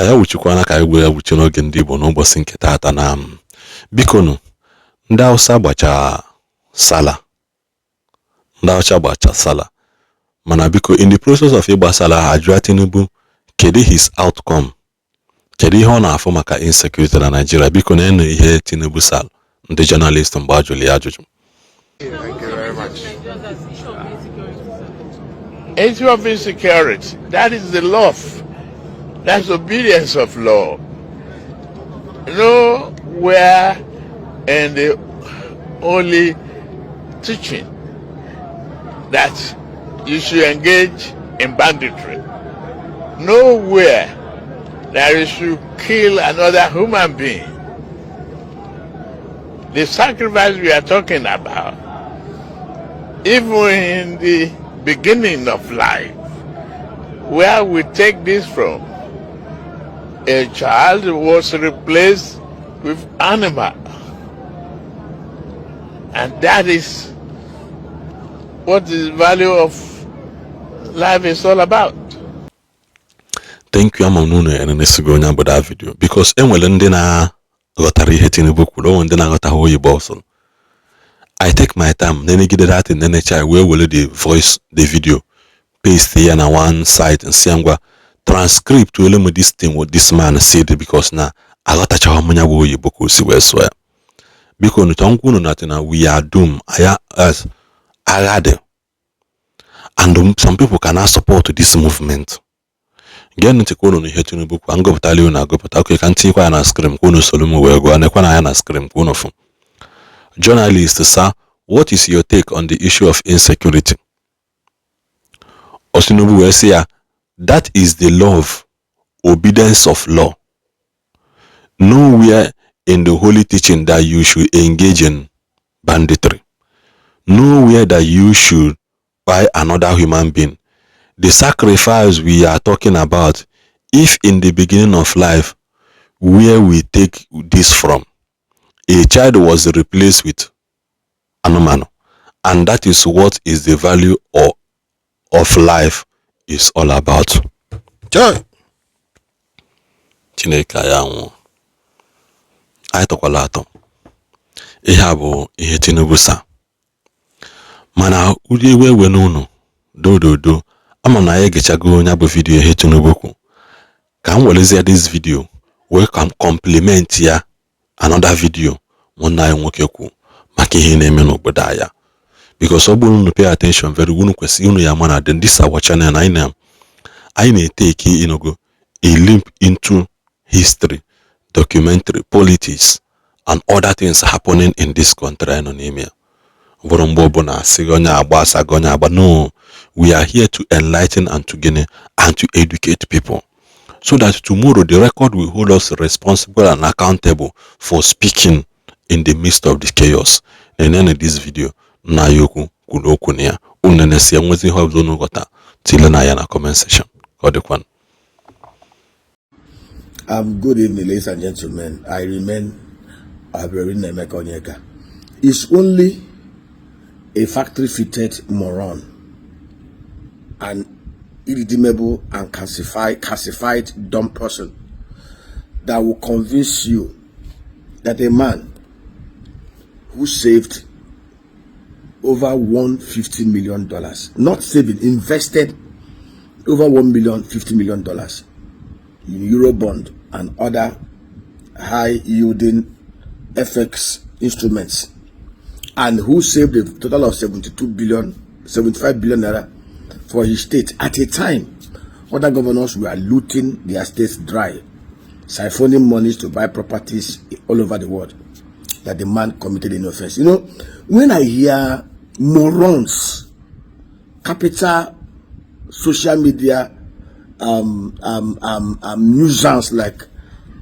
aya wuchikwana ka igwe ya wuchi n'oge ndị Igbo n'ụbọchị nke taata na biko nụ ndị Hausa gbacha sala mana biko in the process of ịgba sala ajụa Tinubu kedu his outcome, kedu ihe ọ na-afụ maka insecurity na Nigeria. Biko na enu ihe Tinubu sal ndị journalist mgbe ajụli ya ajụjụ. Thank you very much. Issue of insecurity, that is the law. That's obedience of law. Nowhere in the only teaching that you should engage in banditry. Nowhere that you should kill another human being. The sacrifice we are talking about, even in the beginning of life, where we take this from, a child was replaced with animal. And that is what the value of life is all about. Thank you, Amanunu, and Nesigonya about that video. Because Enwelendina Rotary hitting the book, and then I got a whole boson. I take my time, then I get that in the nature where will the voice, the video, paste here on one side and see transcript to eliminate this thing what this man said because now I got a chahamanya wo boku si we swear. Because no natina we are doomed. As agade. And some people cannot support this movement. Get into kono ni hetu ni book and go tali na go but okay can take na scream kono solumu we go and ekwana na scream kono fu. Journalist, sir, what is your take on the issue of insecurity? Tinubu will say that is the law of obedience of law. Nowhere in the holy teaching that you should engage in banditry. Nowhere that you should buy another human being. The sacrifice we are talking about, if in the beginning of life, where we take this from, a child was replaced with animal, and that is what is the value of life is all about. Chineke ayanwu anyị tokwala atọ ihe bụ ihe Tinubu sa mana uri ewe n'unu do ama na ya gechago nya bụ video ihe Tinubu kwu ka m welezia this video we can complement ya another video nwanne anyị nwoke kwu maka ihe na-eme n'obodo aya. Because ọ bụrụ unu pay attention very unu kwesị unu ya mana then this our channel na anyị take a leap into history, documentary, politics, and other things happening in this country. No, we are here to enlighten and to gain and to educate people, so that tomorrow the record will hold us responsible and accountable for speaking in the midst of the chaos. And then in this video, na yoku kunokunia unenesi mwezi hozono gota tile na yana comment section. Kodekwan. Good evening, ladies and gentlemen. I remain Aberine Mekonyeka. It's only a factory-fitted moron, an irredeemable and calcified dumb person that will convince you that a man who saved over $150 million, not saving, invested over $150 million in Eurobond and other high-yielding FX instruments, and who saved a total of 75 billion naira for his state at a time other governors were looting their states dry, siphoning monies to buy properties all over the world, that the man committed an offense. You know, when I hear morons, capital social media nuisance like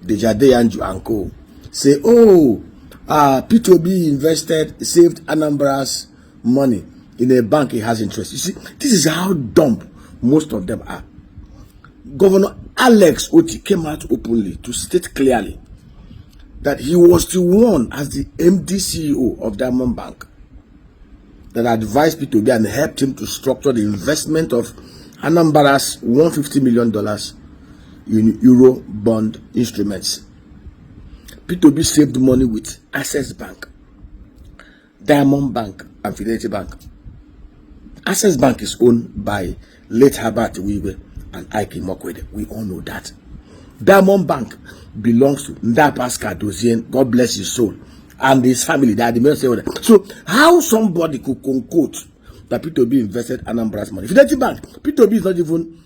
Dejade Anju and Co. say, oh, P2B invested, saved Anambra's money in a bank, it has interest. You see, this is how dumb most of them are. Governor Alex Oti came out openly to state clearly that he was the one, as the MD CEO of Diamond Bank, that advised P2B and helped him to structure the investment of Anambra's $150 million in euro bond instruments. P2B saved money with Access Bank, Diamond Bank, and Fidelity Bank. Access Bank is owned by late Herbert Wiwe and Ike Mokwede. We all know that. Diamond Bank belongs to Nda Pascal Dozien, God bless his soul, and his family. They are the main shareholder. So how somebody could conclude that P2B invested Anambra's money? Fidelity Bank, P2B is not even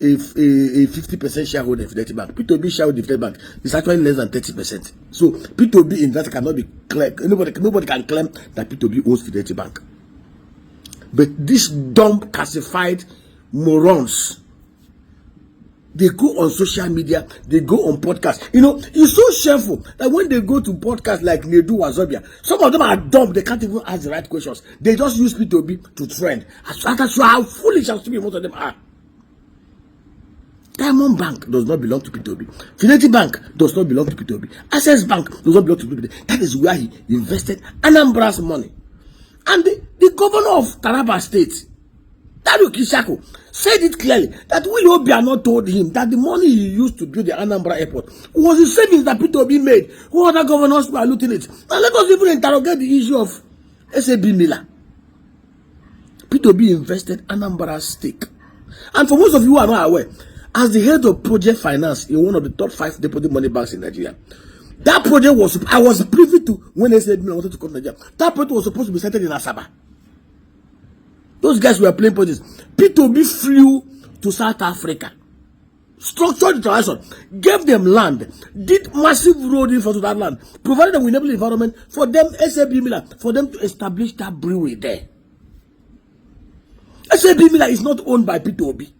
a 50% shareholder in Fidelity Bank. P2B shareholder in Fidelity Bank is actually less than 30%. So P2B investor cannot be claimed. Nobody can claim that P2B owns Fidelity Bank. But these dumb, calcified morons, they go on social media, they go on podcasts. You know, it's so shameful that when they go to podcasts like Nedu Wazobia, some of them are dumb. They can't even ask the right questions. They just use P2B to trend. That's how foolish and stupid most of them are. Diamond Bank does not belong to P2B. Fidelity Bank does not belong to P2B. Access Bank does not belong to P2B. That is where he invested Anambra's money. And the governor of Taraba State, Dario Kishako, said it clearly that Willie Obiano told him that the money he used to build the Anambra airport was the savings that P2B made. Who other governors were looting it? Now let us even interrogate the issue of SAB Miller. P2B invested Anambra's stake. And for most of you who are not aware, as the head of project finance in one of the top 5 deposit money banks in Nigeria, that project was, I was privy to when SAB Miller wanted to come to Nigeria. That project was supposed to be settled in Asaba. Those guys were playing projects. P2B flew to South Africa, structured the transaction, gave them land, did massive road infrastructure to that land, provided them with enabling environment for them, SAB Miller, for them to establish that brewery there. SAB Miller is not owned by P2B.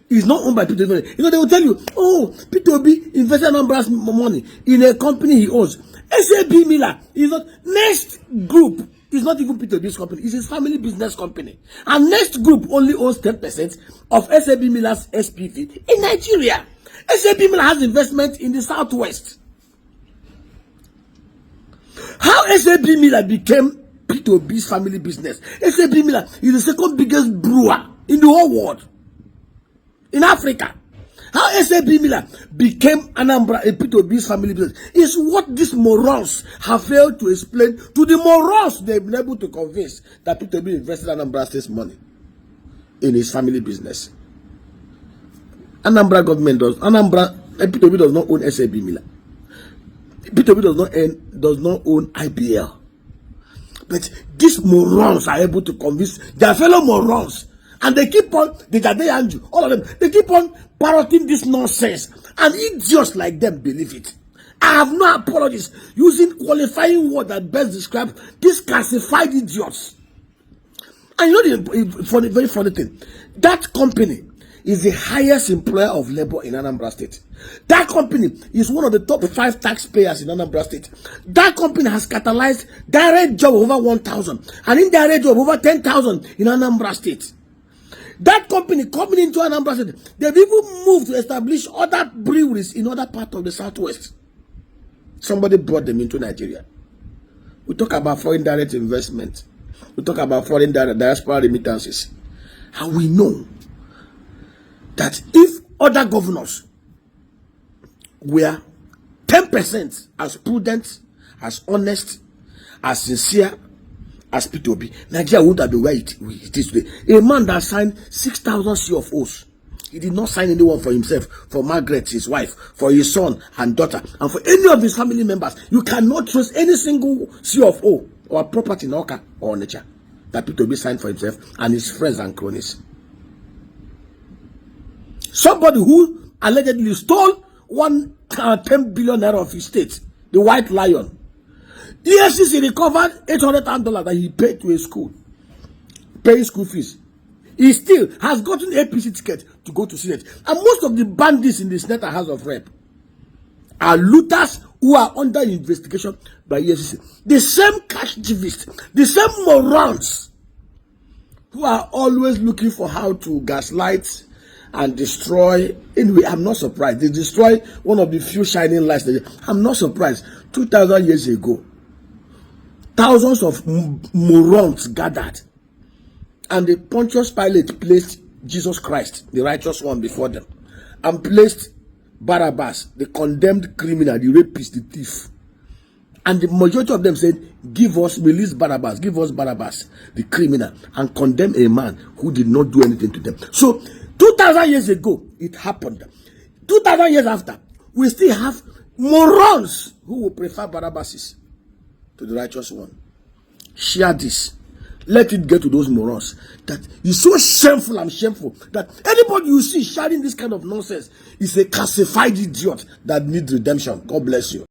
It's not owned by P2B. You know, they will tell you, oh, P2B invested Anambra's money in a company he owns. SAB Miller is not. Next Group is not even P2B's company. It's his family business company. And Next Group only owns 10% of SAB Miller's SPV in Nigeria. SAB Miller has investment in the Southwest. How SAB Miller became P2B's family business? SAB Miller is the second biggest brewer in the whole world. In Africa, how SAB Miller became Anambra, a P2B's family business, is what these morons have failed to explain to the morons they've been able to convince that P2B invested Anambra State's money in his family business. Anambra government P2B does not own SAB Miller. P2B does not own IBL. But these morons are able to convince their fellow morons. And they keep on, all of them, they keep on parroting this nonsense. And idiots like them believe it. I have no apologies using qualifying word that best describes these classified idiots. And you know the very funny thing, that company is the highest employer of labor in Anambra State. That company is one of the top 5 taxpayers in Anambra State. That company has catalyzed direct job of over 1,000 and indirect job of over 10,000 in Anambra State. That company coming into Anambra State, they've even moved to establish other breweries in other parts of the Southwest. Somebody brought them into Nigeria. We talk about foreign direct investment. We talk about foreign diaspora remittances. And we know that if other governors were 10% as prudent, as honest, as sincere as P2B, Nigeria would have been where it is today. A man that signed 6,000 CFOs. He did not sign anyone for himself, for Margaret, his wife, for his son and daughter, and for any of his family members. You cannot trust any single CFO or property in Oka or nature that P2B signed for himself and his friends and cronies. Somebody who allegedly stole 10 billion naira of his state, the White Lion. The EFCC recovered $800,000 that he paid to a school, paying school fees. He still has gotten APC ticket to go to Senate. And most of the bandits in the Senate and House of Rep are looters who are under investigation by EFCC. The same cash activists, the same morons who are always looking for how to gaslight and destroy. Anyway, I'm not surprised. They destroy one of the few shining lights. I'm not surprised. 2,000 years ago, thousands of morons gathered, and Pontius Pilate placed Jesus Christ, the righteous one, before them, and placed Barabbas, the condemned criminal, the rapist, the thief. And the majority of them said, release Barabbas, give us Barabbas, the criminal, and condemn a man who did not do anything to them. So, 2,000 years ago, it happened. 2,000 years after, we still have morons who will prefer Barabbas to the righteous one. Share this. Let it get to those morons that is so shameful and shameful that anybody you see sharing this kind of nonsense is a classified idiot that needs redemption. God bless you.